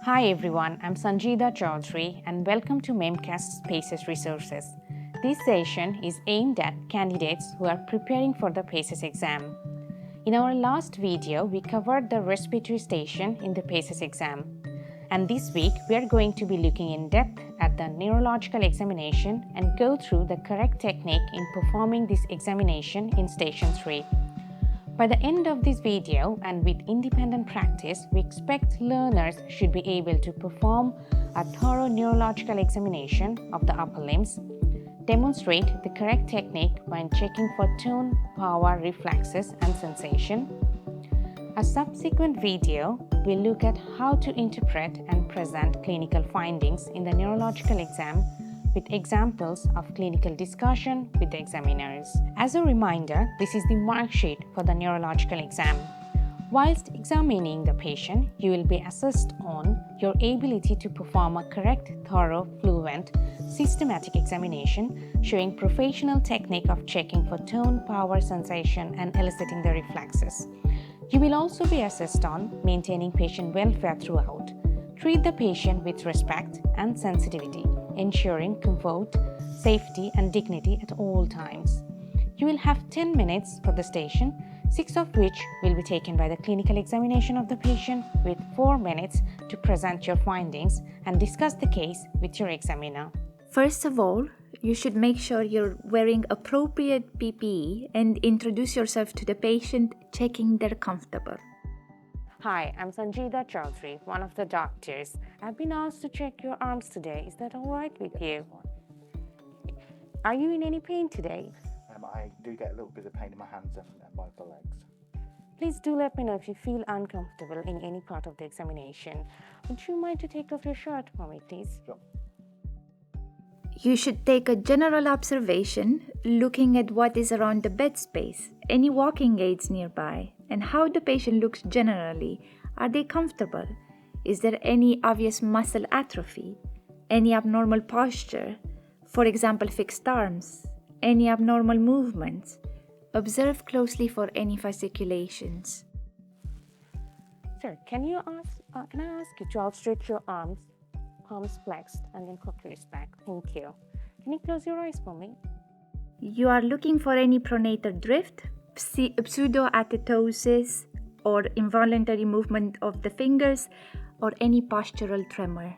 Hi everyone, I'm Sanjeeda Chaudhary and welcome to MEMcast's PACES Resources. This session is aimed at candidates who are preparing for the PACES exam. In our last video, we covered the respiratory station in the PACES exam. And this week, we are going to be looking in depth at the neurological examination and go through the correct technique in performing this examination in Station 3. By the end of this video and with independent practice, we expect learners should be able to perform a thorough neurological examination of the upper limbs, demonstrate the correct technique when checking for tone, power, reflexes, and sensation. A subsequent video will look at how to interpret and present clinical findings in the neurological exam with examples of clinical discussion with the examiners. As a reminder, this is the mark sheet for the neurological exam. Whilst examining the patient, you will be assessed on your ability to perform a correct, thorough, fluent, systematic examination showing professional technique of checking for tone, power, sensation, and eliciting the reflexes. You will also be assessed on maintaining patient welfare throughout. Treat the patient with respect and sensitivity, ensuring comfort, safety, and dignity at all times. You will have 10 minutes for the station, 6 of which will be taken by the clinical examination of the patient, with 4 minutes to present your findings and discuss the case with your examiner. First of all, you should make sure you're wearing appropriate PPE and introduce yourself to the patient, checking they're comfortable. Hi, I'm Sanjeeda Chaudhary, one of the doctors. I've been asked to check your arms today. Is that all right with you? Are you in any pain today? I do get a little bit of pain in my hands and both the legs. Please do let me know if you feel uncomfortable in any part of the examination. Would you mind to take off your shirt for me, please? Sure. You should take a general observation, looking at what is around the bed space, any walking aids nearby, and how the patient looks generally. Are they comfortable? Is there any obvious muscle atrophy? Any abnormal posture? For example, fixed arms? Any abnormal movements? Observe closely for any fasciculations. Sir, can I ask you to outstretch your arms, palms flexed, and then cockles back? Thank you. Can you close your eyes for me? You are looking for any pronator drift, pseudoatetosis, or involuntary movement of the fingers, or any postural tremor.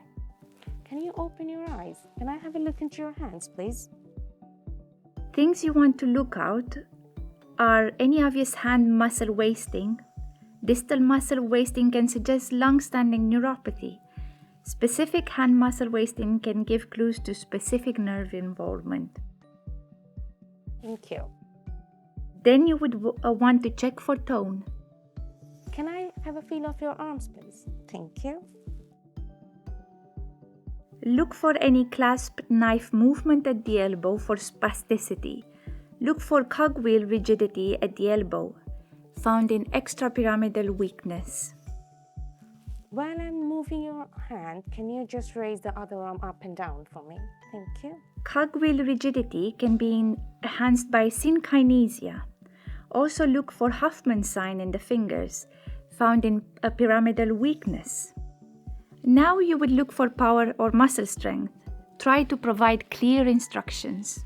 Can you open your eyes? Can I have a look into your hands, please? Things you want to look out are any obvious hand muscle wasting. Distal muscle wasting can suggest long-standing neuropathy. Specific hand muscle wasting can give clues to specific nerve involvement. Thank you. Then you would want to check for tone. Can I have a feel of your arms, please? Thank you. Look for any clasp knife movement at the elbow for spasticity. Look for cogwheel rigidity at the elbow, found in extrapyramidal weakness. While I'm moving your hand, can you just raise the other arm up and down for me? Thank you. Cogwheel rigidity can be enhanced by synkinesia. Also look for Huffman sign in the fingers, found in a pyramidal weakness. Now you would look for power or muscle strength. Try to provide clear instructions.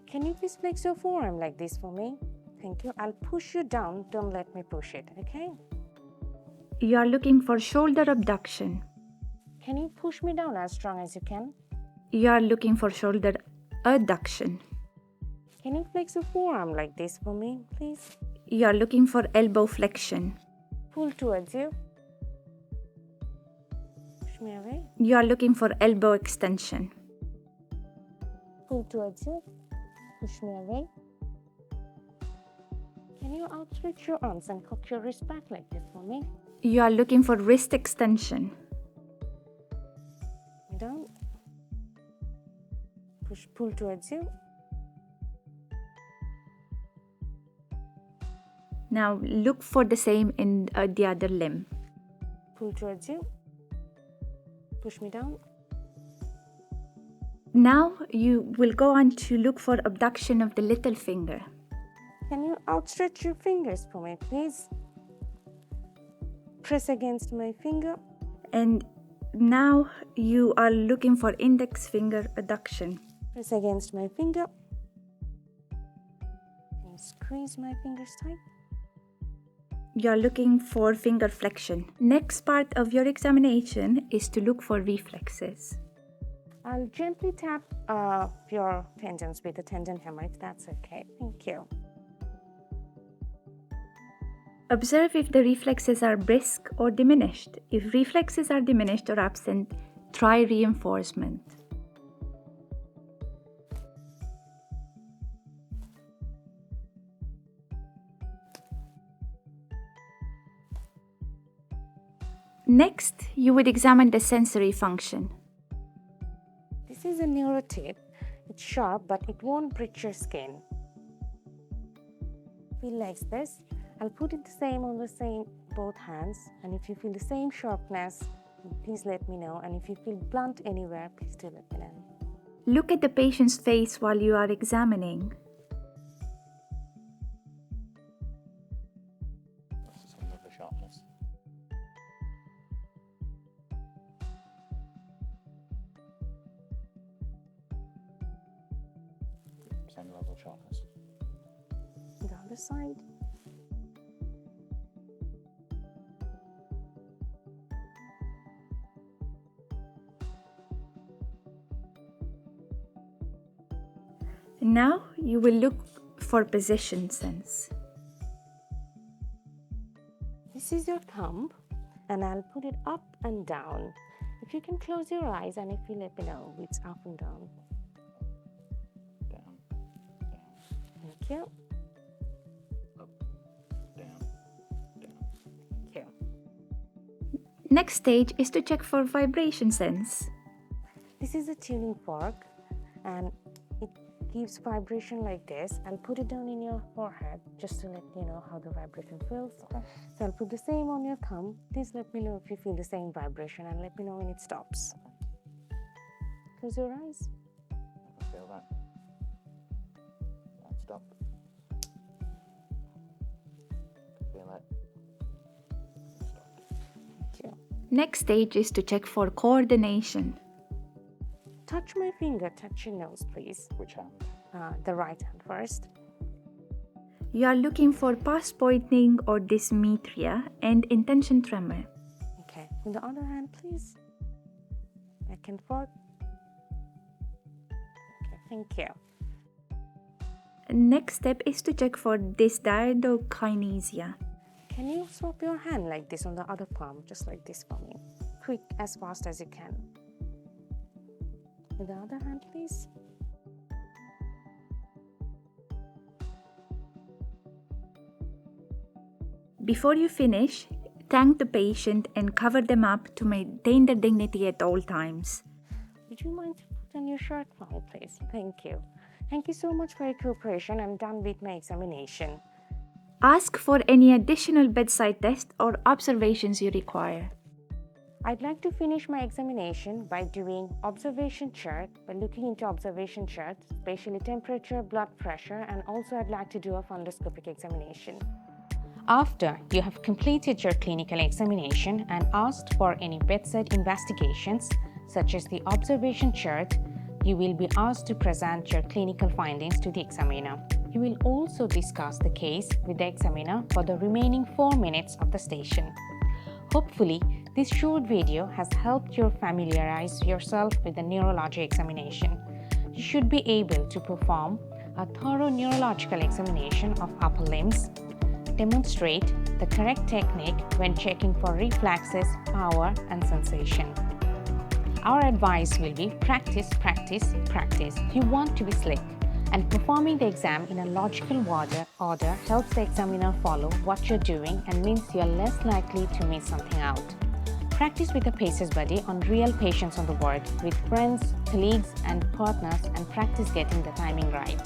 Can you please flex your forearm like this for me? Thank you. I'll push you down. Don't let me push it, okay? You are looking for shoulder abduction. Can you push me down as strong as you can? You are looking for shoulder adduction. Can you flex your forearm like this for me, please? You are looking for elbow flexion. Pull towards you. Push me away. You are looking for elbow extension. Pull towards you. Push me away. Can you outstretch your arms and cock your wrist back like this for me? You are looking for wrist extension. Down. Pull towards you. Now look for the same in the other limb. Pull towards you. Push me down. Now you will go on to look for abduction of the little finger. Can you outstretch your fingers for me, please? Press against my finger. And now you are looking for index finger adduction. Press against my finger. And squeeze my fingers tight. You are looking for finger flexion. Next part of your examination is to look for reflexes. I'll gently tap your tendons with a tendon hammer if that's okay. Thank you. Observe if the reflexes are brisk or diminished. If reflexes are diminished or absent, try reinforcement. Next, you would examine the sensory function. This is a neurotip. It's sharp, but it won't breach your skin. Feel like this. I'll put it the same on the same both hands, and if you feel the same sharpness, please let me know, and if you feel blunt anywhere, please do let me know. Look at the patient's face while you are examining. Same level of sharpness. Same level of sharpness. The other side. Now you will look for position sense. This is your thumb, and I'll put it up and down. If you can close your eyes, and if you let me know, it's up and down. Down, down, Thank you. up, down, down. Thank you. Next stage is to check for vibration sense. This is a tuning fork, and it gives vibration like this. I'll put it down in your forehead just to let you know how the vibration feels. Okay. So I'll put the same on your thumb. Please let me know if you feel the same vibration, and let me know when it stops. Close your eyes. I can feel that. That stopped. Feel it. Stopped. Thank you. Next stage is to check for coordination. Touch my finger, touch your nose, please. Which hand? The right hand first. You are looking for pass pointing or dysmetria and intention tremor. Okay. On the other hand, please. Back and forth. Okay, thank you. Next step is to check for dysdiadokinesia. Can you swap your hand like this on the other palm, just like this for me? Quick, as fast as you can. With the other hand, please. Before you finish, thank the patient and cover them up to maintain their dignity at all times. Would you mind to put on your shirt for me, please? Thank you. Thank you so much for your cooperation. I'm done with my examination. Ask for any additional bedside tests or observations you require. I'd like to finish my examination by doing observation chart, by looking into observation charts, especially temperature, blood pressure, and also I'd like to do a fundoscopic examination. After you have completed your clinical examination and asked for any bedside investigations, such as the observation chart, you will be asked to present your clinical findings to the examiner. You will also discuss the case with the examiner for the remaining 4 minutes of the station. Hopefully, this short video has helped you familiarize yourself with the neurology examination. You should be able to perform a thorough neurological examination of upper limbs, demonstrate the correct technique when checking for reflexes, power, and sensation. Our advice will be practice, practice, practice. You want to be slick, and performing the exam in a logical order helps the examiner follow what you're doing and means you're less likely to miss something out. Practice with a PACES buddy on real patients on the ward, with friends, colleagues, and partners, and practice getting the timing right.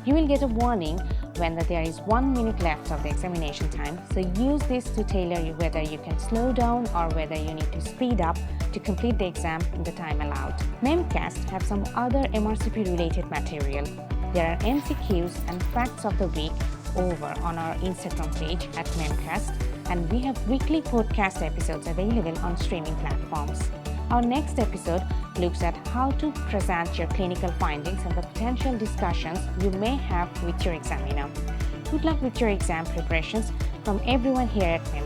You will get a warning when there is 1 minute left of the examination time, so use this to tailor you whether you can slow down or whether you need to speed up to complete the exam in the time allowed. MEMcast have some other MRCP related material. There are MCQs and facts of the week over on our Instagram page at MEMcast. and we have weekly podcast episodes available on streaming platforms. Our next episode looks at how to present your clinical findings and the potential discussions you may have with your examiner. Good luck with your exam preparations from everyone here at MEMcast.